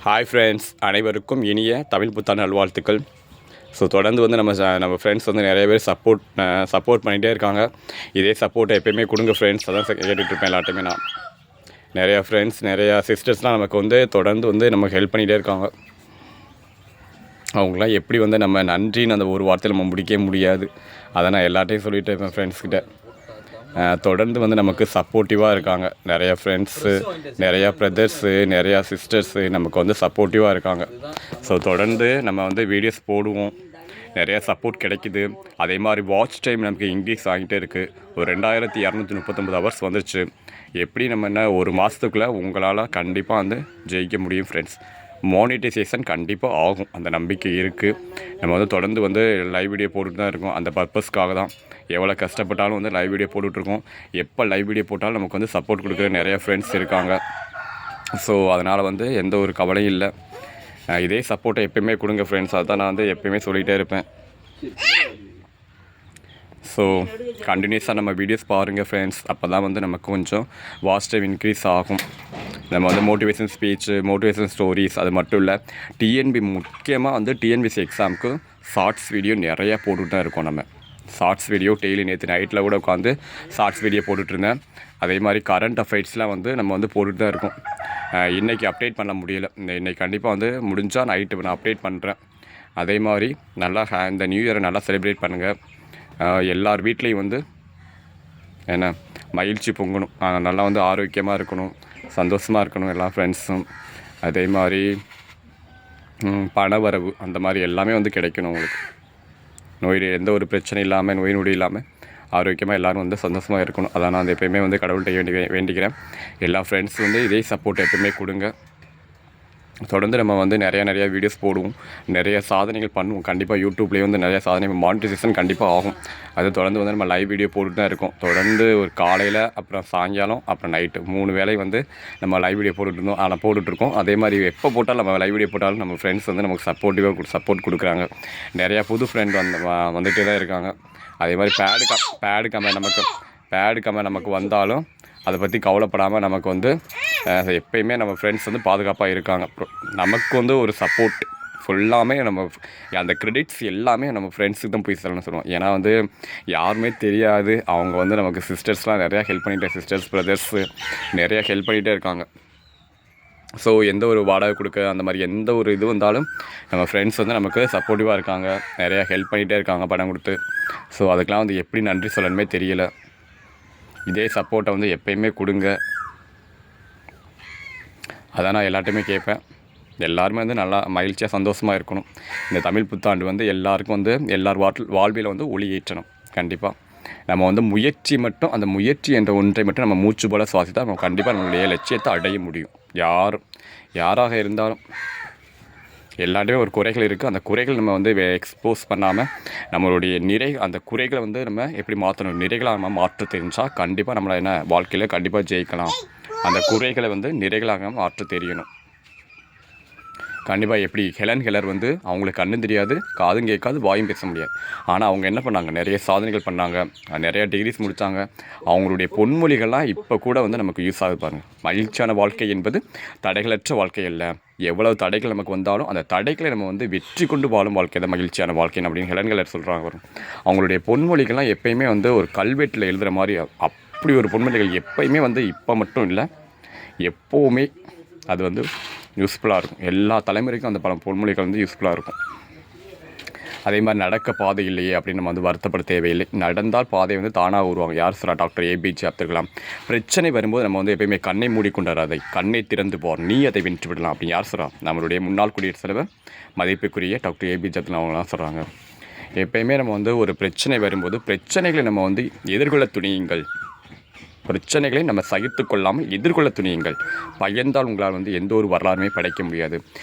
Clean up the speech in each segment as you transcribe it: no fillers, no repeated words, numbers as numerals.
Hi friends, அனைவருக்கும் இனிய தமிழ் புத்தாண்டு நல்வாழ்த்துக்கள். ஸோ தொடர்ந்து வந்து நம்ம ஃப்ரெண்ட்ஸ் வந்து நிறைய பேர் சப்போர்ட் பண்ணிகிட்டே இருக்காங்க. இதே சப்போர்ட்டை எப்போயுமே கொடுங்க ஃப்ரெண்ட்ஸ். அதான் கேட்டுட்ருப்பேன் எல்லாத்தையுமே. நான் நிறையா ஃப்ரெண்ட்ஸ், நிறையா சிஸ்டர்ஸ்லாம் நமக்கு வந்து தொடர்ந்து வந்து நமக்கு ஹெல்ப் பண்ணிகிட்டே இருக்காங்க. அவங்களாம் எப்படி வந்து நம்ம நன்றின்னு அந்த ஒரு வார்த்தையில் நம்ம முடிக்கவே முடியாது. அதை நான் எல்லாத்தையும் சொல்லிகிட்டு இருப்பேன் ஃப்ரெண்ட்ஸ்கிட்ட. தொடர்ந்து வந்து நமக்கு சப்போர்ட்டிவாக இருக்காங்க. நிறையா ஃப்ரெண்ட்ஸு, நிறையா பிரதர்ஸு, நிறையா சிஸ்டர்ஸு நமக்கு வந்து சப்போர்ட்டிவாக இருக்காங்க. ஸோ தொடர்ந்து நம்ம வந்து வீடியோஸ் போடுவோம். நிறையா சப்போர்ட் கிடைக்கிது. அதே மாதிரி வாட்ச் டைம் நமக்கு இன்க்ரீஸ் ஆகிட்டே இருக்குது. ஒரு 2239 ஹவர்ஸ் வந்துருச்சு. எப்படி நம்ம என்ன ஒரு மாதத்துக்குள்ளே உங்களால் கண்டிப்பாக வந்து ஜெயிக்க முடியும் ஃப்ரெண்ட்ஸ். மானிட்டைசேஷன் கண்டிப்பாக ஆகும், அந்த நம்பிக்கை இருக்குது. நம்ம வந்து தொடர்ந்து வந்து லைவ் வீடியோ போட்டுட்டு தான் இருக்கோம். அந்த பர்பஸ்க்காக தான் எவ்வளோ கஷ்டப்பட்டாலும் வந்து லைவ் வீடியோ போட்டுட்ருக்கோம். எப்போ லைவ் வீடியோ போட்டாலும் நமக்கு வந்து சப்போர்ட் கொடுக்குற நிறைய ஃப்ரெண்ட்ஸ் இருக்காங்க. ஸோ அதனால் வந்து எந்த ஒரு கவலையும் இல்லை. இதே சப்போர்ட்டை எப்போயுமே கொடுங்க ஃப்ரெண்ட்ஸ். அதுதான் நான் வந்து எப்போயுமே சொல்லிகிட்டே இருப்பேன். ஸோ கண்டினியூஸாக நம்ம வீடியோஸ் பாருங்கள் ஃப்ரெண்ட்ஸ். அப்போ தான் வந்து நமக்கு கொஞ்சம் வாட்ச் டைம் இன்க்ரீஸ் ஆகும். நம்ம வந்து மோட்டிவேஷன் ஸ்பீச்சு, மோட்டிவேஷன் ஸ்டோரிஸ், அது மட்டும் இல்லை முக்கியமாக வந்து டிஎன்பிசி எக்ஸாமுக்கு ஷார்ட்ஸ் வீடியோ நிறையா போட்டுட்டு தான் இருக்கோம். நம்ம ஷார்ட்ஸ் வீடியோ டெய்லி, நேற்று நைட்டில் கூட உட்காந்து ஷார்ட்ஸ் வீடியோ போட்டுட்ருந்தேன். அதே மாதிரி கரண்ட் அஃபேர்ஸ்லாம் வந்து நம்ம வந்து போட்டுட்டு தான் இருக்கோம். இன்றைக்கி அப்டேட் பண்ண முடியலை. இன்றைக்கி கண்டிப்பாக வந்து முடிஞ்சால் நைட்டு நான் அப்டேட் பண்ணுறேன். அதே மாதிரி நல்லா இந்த நியூ இயரை நல்லா செலிப்ரேட் பண்ணுங்கள். எல்லார் வீட்லேயும் வந்து என்ன மகிழ்ச்சி பொங்கணும். நல்லா வந்து ஆரோக்கியமாக இருக்கணும், சந்தோஷமாக இருக்கணும் எல்லா ஃப்ரெண்ட்ஸும். அதே மாதிரி பணவரவு அந்த மாதிரி எல்லாமே வந்து கிடைக்கணும் உங்களுக்கு. எந்த ஒரு பிரச்சனை இல்லாமல், நோய் நொடி இல்லாமல் ஆரோக்கியமாக எல்லோரும் வந்து சந்தோஷமாக இருக்கணும். அதான் நான் எப்போயுமே வந்து கடவுள்கிட்ட வேண்டிக்கிறேன். எல்லா ஃப்ரெண்ட்ஸும் வந்து இதே சப்போர்ட் எப்போயுமே கொடுங்க. தொடர்ந்து நம்ம வந்து நிறையா வீடியோஸ் போடுவோம், நிறைய சாதனைகள் பண்ணுவோம். கண்டிப்பாக யூடியூப்லேயே வந்து நிறையா சாதனை, மானிட்டைசேஷன் கண்டிப்பாக ஆகும். அது தொடர்ந்து வந்து நம்ம லைவ் வீடியோ போட்டுட்டு தான் இருக்கோம். தொடர்ந்து ஒரு காலையில், அப்புறம் சாயங்காலம், அப்புறம் நைட்டு 3 வேளை வந்து நம்ம லைவ் வீடியோ போட்டுட்ருந்தோம். ஆனால் போட்டுட்ருக்கோம். அதே மாதிரி எப்போ போட்டாலும் நம்ம லைவ் வீடியோ போட்டாலும் நம்ம ஃப்ரெண்ட்ஸ் வந்து நமக்கு சப்போர்ட் கொடுக்குறாங்க. நிறையா புது ஃப்ரெண்ட் வந்துகிட்டே தான் இருக்காங்க. அதே மாதிரி பேடு கமெண்ட் நமக்கு வந்தாலும் அதை பற்றி கவலைப்படாமல் நமக்கு வந்து எப்போயுமே நம்ம ஃப்ரெண்ட்ஸ் வந்து பாதுகாப்பாக இருக்காங்க. நமக்கு வந்து ஒரு சப்போர்ட் ஃபுல்லாமே நம்ம அந்த கிரெடிட்ஸ் எல்லாமே நம்ம ஃப்ரெண்ட்ஸுக்கு தான் போய் சொல்லணும்னு சொல்லுவோம். ஏன்னா வந்து யாருமே தெரியாது. அவங்க வந்து நமக்கு சிஸ்டர்ஸ்லாம் நிறையா ஹெல்ப் பண்ணிகிட்டே, சிஸ்டர்ஸ் பிரதர்ஸு நிறையா ஹெல்ப் பண்ணிகிட்டே இருக்காங்க. ஸோ எந்த ஒரு வாடகை கொடுக்க அந்த மாதிரி எந்த ஒரு இது வந்தாலும் நம்ம ஃப்ரெண்ட்ஸ் வந்து நமக்கு சப்போர்ட்டிவாக இருக்காங்க. நிறையா ஹெல்ப் பண்ணிகிட்டே இருக்காங்க பணம் கொடுத்து. ஸோ அதுக்கெலாம் வந்து எப்படி நன்றி சொல்லணுமே தெரியலை. இதே சப்போர்ட்டை வந்து எப்போயுமே கொடுங்க. அதான் நான் எல்லாத்தையுமே கேட்பேன். எல்லாருமே வந்து நல்லா மகிழ்ச்சியாக சந்தோஷமாக இருக்கணும். இந்த தமிழ் புத்தாண்டு வந்து எல்லாருக்கும் வந்து எல்லார் வாழ்வியில் வந்து ஒளி ஏற்றணும். கண்டிப்பாக நம்ம வந்து அந்த முயற்சி என்ற ஒன்றை மட்டும் நம்ம மூச்சு போல சுவாசித்தால் நம்ம கண்டிப்பாக நம்மளுடைய லட்சியத்தை அடைய முடியும். யாராக இருந்தாலும் எல்லாருமே ஒரு குறைகள் இருக்குது. அந்த குறைகள் நம்ம வந்து எக்ஸ்போஸ் பண்ணாமல் நம்மளுடைய அந்த குறைகளை வந்து நம்ம எப்படி மாற்றணும், நிறைகளாக நம்ம மாற்ற தெரிஞ்சால் கண்டிப்பாக நம்மளை வாழ்க்கையில் கண்டிப்பாக ஜெயிக்கலாம். அந்த குறைகளை வந்து நிறைகளாக மாற்ற தெரியணும். கண்டிப்பாக எப்படி ஹெலன் கெல்லர் வந்து அவங்களுக்கு கண்ணும் தெரியாது, காதும் கேட்காது, வாயும் பேச முடியாது. ஆனால் அவங்க என்ன பண்ணாங்க, நிறைய சாதனைகள் பண்ணாங்க, நிறையா டிகிரிஸ் முடித்தாங்க. அவங்களுடைய பொன்மொழிகள்லாம் இப்போ கூட வந்து நமக்கு யூஸ் ஆகுது பாருங்கள். மகிழ்ச்சியான வாழ்க்கை என்பது தடைகளற்ற வாழ்க்கை அல்ல. எவ்வளவு தடைகள் நமக்கு வந்தாலும் அந்த தடைகளை நம்ம வந்து வெற்றி கொண்டு வாழும் வாழ்க்கை தான் மகிழ்ச்சியான வாழ்க்கை அப்படின்னு ஹெலன் கெல்லர் சொல்கிறாங்க. அவங்களுடைய பொன்மொழிகள்லாம் எப்போயுமே வந்து ஒரு கல்வெட்டில் எழுதுகிற மாதிரி அப்படி ஒரு பொன்மொழிகள் எப்போயுமே வந்து இப்போ மட்டும் இல்லை, எப்போவுமே அது வந்து யூஸ்ஃபுல்லாக இருக்கும். எல்லா தலைமுறைக்கும் அந்த பொன்மொழிகள் வந்து யூஸ்ஃபுல்லாக இருக்கும். அதே மாதிரி நடக்க பாதை இல்லையே அப்படின்னு நம்ம வந்து வருத்தப்பட தேவையில்லை. நடந்தால் பாதை வந்து தானாக உருவாங்க. யார் சொல்கிறா? டாக்டர் ஏபிஜே அப்துல் கலாம். பிரச்சனை வரும்போது நம்ம வந்து எப்பயுமே கண்ணை மூடிக்கொண்டாராதை, கண்ணை திறந்து போர், நீ அதை வென்று விடலாம் அப்படின்னு யார் சொல்கிறா? நம்மளுடைய முன்னாள் குடியரசுத் தலைவர் மதிப்புக்குரிய டாக்டர் ஏபிஜே அப்துல் கலாம் அவங்களாம் சொல்கிறாங்க. எப்பயுமே நம்ம வந்து ஒரு பிரச்சனை வரும்போது பிரச்சனைகளை நம்ம வந்து எதிர்கொள்ள துணியுங்கள். பிரச்சனைகளை நம்ம சகித்து கொள்ளாமல் எதிர்கொள்ள துணியுங்கள். பயந்தால் உங்களால் வந்து எந்த ஒரு வரலாறுமே படைக்க முடியாது.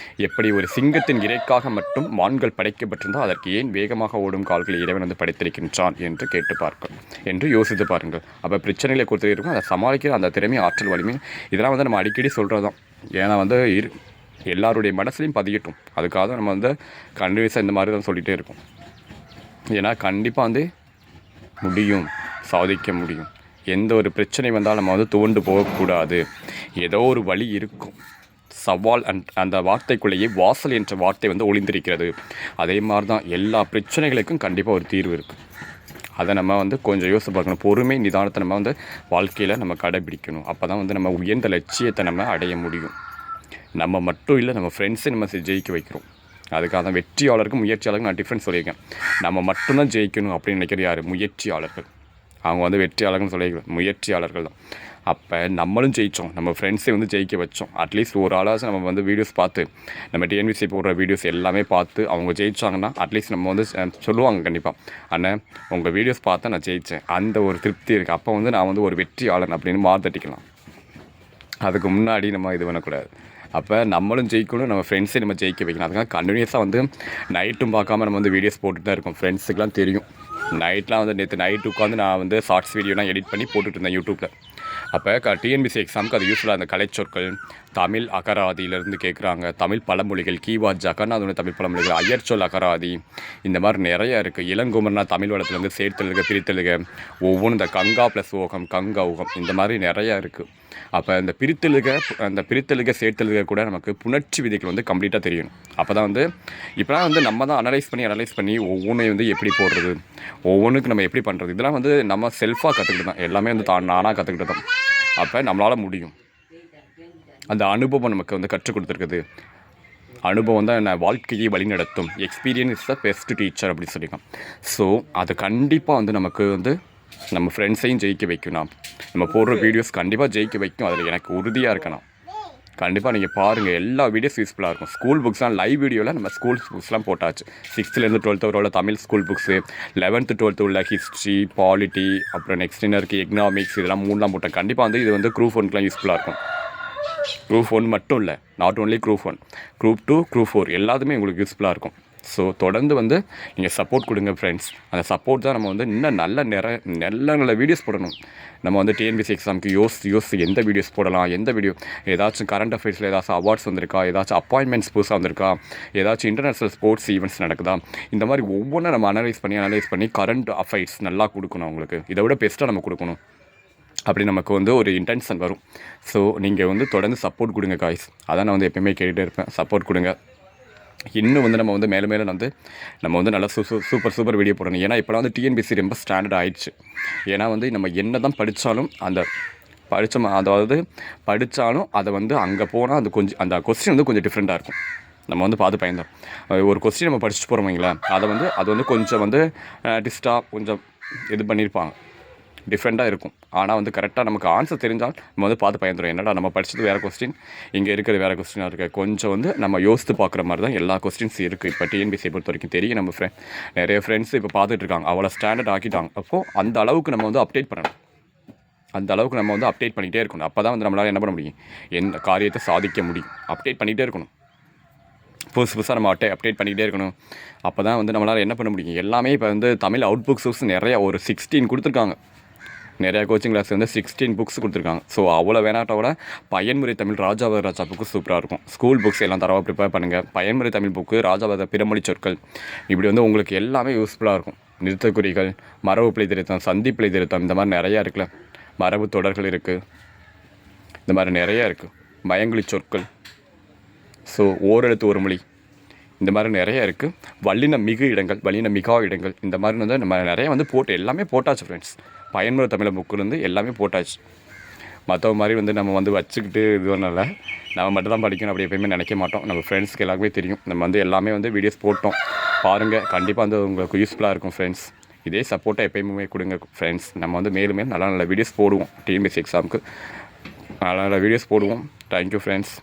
எப்படி ஒரு சிங்கத்தின் இறைக்காக மட்டும் மான்கள் படைக்கப்பட்டிருந்தால் அதற்கு ஏன் வேகமாக ஓடும் கால்களை இறைவன் வந்து படைத்திருக்கின்றான் என்று கேட்டு என்று யோசித்து பாருங்கள். அப்போ பிரச்சனைகளை கொடுத்து இருக்கும், அதை சமாளிக்கிற அந்த திறமை, ஆற்றல், வலிமை, இதெல்லாம் வந்து நம்ம அடிக்கடி சொல்கிறது தான். ஏன்னா வந்து எல்லாருடைய மனசுலையும் பதியட்டும். அதுக்காக நம்ம வந்து கண்டிப்பாக இந்த மாதிரி தான் சொல்லிகிட்டே இருக்கோம். ஏன்னா கண்டிப்பாக வந்து முடியும், சாதிக்க முடியும். எந்த ஒரு பிரச்சனை வந்தாலும் நம்ம வந்து துவண்டு போகக்கூடாது. ஏதோ ஒரு வழி இருக்கும். சவால் அந்த வார்த்தைக்குள்ளேயே வாசல் என்ற வார்த்தை வந்து ஒளிந்திருக்கிறது. அதே மாதிரி தான் எல்லா பிரச்சனைகளுக்கும் கண்டிப்பாக ஒரு தீர்வு இருக்குது. அதை நம்ம வந்து கொஞ்சம் யோசித்து பார்க்கணும். பொறுமை நிதானத்தை நம்ம வந்து வாழ்க்கையில் நம்ம கடைபிடிக்கணும். அப்போ தான் வந்து நம்ம உயர்ந்த லட்சியத்தை நம்ம அடைய முடியும். நம்ம மட்டும் இல்லை, நம்ம ஃப்ரெண்ட்ஸை நம்ம ஜெயிக்க வைக்கிறோம். அதுக்காக தான் வெற்றியாளருக்கும் முயற்சியாளருக்கும் நான் டிஃப்ரென்ஸ் சொல்லியிருக்கேன். நம்ம மட்டும்தான் ஜெயிக்கணும் அப்படின்னு நினைக்கிறது யார்? முயற்சியாளர்கள். அவங்க வந்து வெற்றியாளர்கள்னு சொல்லியிருக்கேன், முயற்சியாளர்கள் தான். அப்போ நம்மளும் ஜெயித்தோம், நம்ம ஃப்ரெண்ட்ஸை வந்து ஜெயிக்க வச்சோம். அட்லீஸ்ட் ஒரு ஆளாச்சும் நம்ம வந்து வீடியோஸ் பார்த்து, நம்ம டிஎன்பிசி போடுற வீடியோஸ் எல்லாமே பார்த்து அவங்க ஜெயித்தாங்கன்னா அட்லீஸ்ட் நம்ம வந்து சொல்லுவாங்க கண்டிப்பாக, அண்ணன் உங்கள் வீடியோஸ் பார்த்தா நான் ஜெயித்தேன், அந்த ஒரு திருப்தி இருக்குது. அப்போ வந்து நான் வந்து ஒரு வெற்றியாளன் அப்படின்னு மார்த்தட்டிக்கலாம். அதுக்கு முன்னாடி நம்ம இது பண்ணக்கூடாது. அப்போ நம்மளும் ஜெயிக்கணும், நம்ம ஃப்ரெண்ட்ஸை நம்ம ஜெயிக்க வைக்கணும். அதுக்காக கண்டினியூஸாக வந்து நைட்டும் பார்க்காம நம்ம வந்து வீடியோஸ் போட்டுட்டு தான் இருக்கோம். ஃப்ரெண்ட்ஸுக்கெலாம் தெரியும். நைட்லாம் வந்து நேற்று நைட்டு உட்காந்து நான் வந்து ஷார்ட்ஸ் வீடியோலாம் எடிட் பண்ணி போட்டுட்டு இருந்தேன் யூடியூப்பில். அப்போ டிஎன்பிசி எக்ஸாமுக்கு அது யூஸ்ஃபுல்லாக அந்த கலைச்சொற்கள், தமிழ் அகராதியிலேருந்து கேட்குறாங்க, தமிழ் பழமொழிகள், கீவாட் ஜக்கன்னா அது தமிழ் பழமொழிகள், அயற்சொல் அகராதி, இந்த மாதிரி நிறையா இருக்குது. இளங்குமரனா தமிழ் வளத்துலேருந்து சேர்த்தெழுக பிரித்தெழுக, ஒவ்வொன்றும் இந்த கங்கா ப்ளஸ் ஓகம், கங்கா ஊகம், இந்த மாதிரி நிறையா இருக்குது. அப்போ இந்த பிரித்தெழுக சேர்த்தெழுக கூட நமக்கு புணர்ச்சி விதிகள் வந்து கம்ப்ளீட்டாக தெரியணும். அப்போ தான் வந்து இப்போலாம் வந்து நம்ம தான் அனலைஸ் பண்ணி ஒவ்வொன்றையும் வந்து எப்படி போடுறது, ஒவ்வொன்றுக்கு நம்ம எப்படி பண்ணுறது, இதெல்லாம் வந்து நம்ம செல்ஃபாக கற்றுக்கிட்டு தான், எல்லாமே வந்து நானாக கற்றுக்கிட்டு தான். அப்போ நம்மளால் முடியும். அந்த அனுபவம் நமக்கு வந்து கற்றுக் கொடுத்துருக்குது. அனுபவம் தான் என்ன வாழ்க்கையை வழிநடத்தும். Experience is the best teacher அப்படின்னு சொல்லியிருக்கோம். ஸோ அது கண்டிப்பாக வந்து நமக்கு வந்து நம்ம ஃப்ரெண்ட்ஸையும் ஜெயிக்க வைக்கணும். நம்ம போடுற வீடியோஸ் கண்டிப்பாக ஜெயிக்க வைக்கும். அதில் எனக்கு உறுதியாக இருக்கணும். கண்டிப்பாக நீங்கள் பாருங்கள், எல்லா வீடியோஸ் யூஸ்ஃபுல்லாக இருக்கும். ஸ்கூல் புக்ஸ்லாம் லைவ் வீடியோவில் நம்ம ஸ்கூல் புக்ஸ்லாம் போட்டாச்சு. 6th-லேருந்து 12th வரை உள்ள Tamil school books, 11th 12th உள்ள ஹிஸ்ட்ரி, பாலிட்டி, அப்புறம் நெக்ஸ்ட் என்ன இருக்குது எக்கனாமிக்ஸ், இதெல்லாம் 3 போட்டேன். கண்டிப்பாக வந்து இது வந்து குரூப் 1க்குலாம் யூஸ்ஃபுல்லாக இருக்கும். குரூப் 1 மட்டும் இல்லை, not only group 1, group 2, group 4 எல்லாத்துமே உங்களுக்கு யூஸ்ஃபுல்லாக இருக்கும். ஸோ தொடர்ந்து வந்து நீங்கள் சப்போர்ட் கொடுங்க ஃப்ரெண்ட்ஸ். அந்த சப்போர்ட் தான் நம்ம வந்து இன்னும் நல்ல வீடியோஸ் போடணும். நம்ம வந்து டிஎன்பிசி எக்ஸாமுக்கு யோசி எந்த வீடியோஸ் போடலாம், எந்த வீடியோ ஏதாச்சும் கரண்ட் அஃபேர்ஸில் ஏதாச்சும் அவார்ட்ஸ் வந்திருக்கா, ஏதாச்சும் அப்பாயின்மெண்ட்ஸ் புதுசாக வந்திருக்கா, ஏதாச்சும் இன்டர்நேஷ்னல் ஸ்போர்ட்ஸ் ஈவெண்ட்ஸ் நடக்குதா, இந்த மாதிரி ஒவ்வொன்றும் நம்ம அனலைஸ் பண்ணி கரண்ட் அஃபேர்ஸ் நல்லா கொடுக்கணும். அவங்களுக்கு இதை விட பெஸ்ட்டாக நம்ம கொடுக்கணும். அப்படி நமக்கு வந்து ஒரு இன்டென்ஷன் வரும். ஸோ நீங்கள் வந்து தொடர்ந்து சப்போர்ட் கொடுங்க காய்ஸ். அதான் நான் வந்து எப்பயுமே கேட்டுகிட்டே இருப்பேன், சப்போர்ட் கொடுங்க. இன்னும் வந்து நம்ம வந்து மேலே நம்ம வந்து நல்லா சூப்பர் வீடியோ போடணும். ஏன்னா இப்போலாம் வந்து டிஎன்பிசி ரொம்ப ஸ்டாண்டர்ட் ஆகிடுச்சு. ஏன்னா வந்து நம்ம என்ன தான் படித்தாலும் படித்தாலும் அதை வந்து அங்கே போனால் அது கொஞ்சம் அந்த கொஸ்டின் வந்து கொஞ்சம் டிஃப்ரெண்ட்டாக இருக்கும். நம்ம வந்து பார்த்து பயந்தோம். ஒரு கொஸ்டின் நம்ம படிச்சுட்டு போகிறோம் வைங்களா, அது வந்து கொஞ்சம் வந்து டிஸ்டாக கொஞ்சம் இது பண்ணியிருப்பாங்க, டிஃப்ரெண்ட்டாக இருக்கும். ஆனால் வந்து கரெக்டாக நமக்கு ஆன்சர் தெரிஞ்சால் நம்ம வந்து பார்த்து பயந்துடும். என்னடா நம்ம படித்தது வேறு கொஸ்டின், இங்கே இருக்கிறது வேறு கொஸ்டினாக இருக்குது. கொஞ்சம் வந்து நம்ம யோசித்து பார்க்குற மாதிரி தான் எல்லா கொஸ்டின்ஸ் இருக்குது. இப்போ டிஎன்பிசியை பொறுத்த வரைக்கும் தெரியும். நம்ம நிறைய ஃப்ரெண்ட்ஸ் இப்போ பார்த்துட்டு இருக்காங்க, அவ்வளோ ஸ்டாண்டர்ட் ஆக்கிட்டாங்க. அப்போது அந்த அளவுக்கு நம்ம வந்து அப்டேட் பண்ணணும். அந்த அளவுக்கு நம்ம வந்து அப்டேட் பண்ணிகிட்டே இருக்கணும். அப்போ தான் வந்து நம்மளால் என்ன பண்ண முடியும், எந்த காரியத்தை சாதிக்க முடியும். அப்டேட் பண்ணிகிட்டே இருக்கணும். புதுசாக நம்ம அப்டேட் பண்ணிக்கிட்டே இருக்கணும். அப்போ தான் வந்து நம்மளால் என்ன பண்ண முடியும். எல்லாமே இப்போ வந்து தமிழ் அவுட் புக்ஸ் நிறையா ஒரு 16 கொடுத்துருக்காங்க. நிறையா கோச்சிங் கிளாஸ் வந்து 16 புக்ஸ் கொடுத்துருக்காங்க. ஸோ அவ்வளோ வேணாட்டோட பயன்முறை தமிழ் ராஜா புக்கு சூப்பராக இருக்கும். ஸ்கூல் புக்ஸ் எல்லாம் தரவாக ப்ரிப்பேர் பண்ணுங்கள். பயன்முறை தமிழ் புக்கு, ராஜாவத பிறமொழி சொற்கள், இப்படி வந்து உங்களுக்கு எல்லாமே யூஸ்ஃபுல்லாக இருக்கும். நிறுத்தக்குறிகள், மரபு பிழை திருத்தம், சந்திப்பிழை திருத்தம், இந்த மாதிரி நிறையா இருக்குல்ல. மரபு தொடர்கள் இருக்குது, இந்த மாதிரி நிறையா இருக்குது. பயங்குழி சொற்கள், ஸோ ஓரெழுத்து ஒரு மொழி, இந்த மாதிரி நிறையா இருக்குது. வல்லின மிகு இடங்கள், வல்லின மிகா இடங்கள், இந்த மாதிரி வந்து நம்ம நிறையா வந்து எல்லாமே போட்டாச்சு ஃப்ரெண்ட்ஸ். பயன்முறை தமிழ் புக்குலேருந்து எல்லாமே போட்டாச்சு. மற்றவங்க மாதிரி வந்து நம்ம வந்து வச்சுக்கிட்டு இது ஒன்றும் நம்ம மட்டும் தான் படிக்கணும் அப்படி எப்பயுமே நினைக்க மாட்டோம். நம்ம ஃப்ரெண்ட்ஸ்க்கு எல்லாருக்குமே தெரியும். நம்ம வந்து எல்லாமே வந்து வீடியோஸ் போட்டோம், பாருங்கள். கண்டிப்பாக வந்து உங்களுக்கு யூஸ்ஃபுல்லாக இருக்கும் ஃப்ரெண்ட்ஸ். இதே சப்போர்ட்டை எப்பயுமே கொடுங்க ஃப்ரெண்ட்ஸ். நம்ம வந்து மேலும் நல்ல வீடியோஸ் போடுவோம். டிஎன்பிசி எக்ஸாமுக்கு நல்ல வீடியோஸ் போடுவோம். Thank you friends.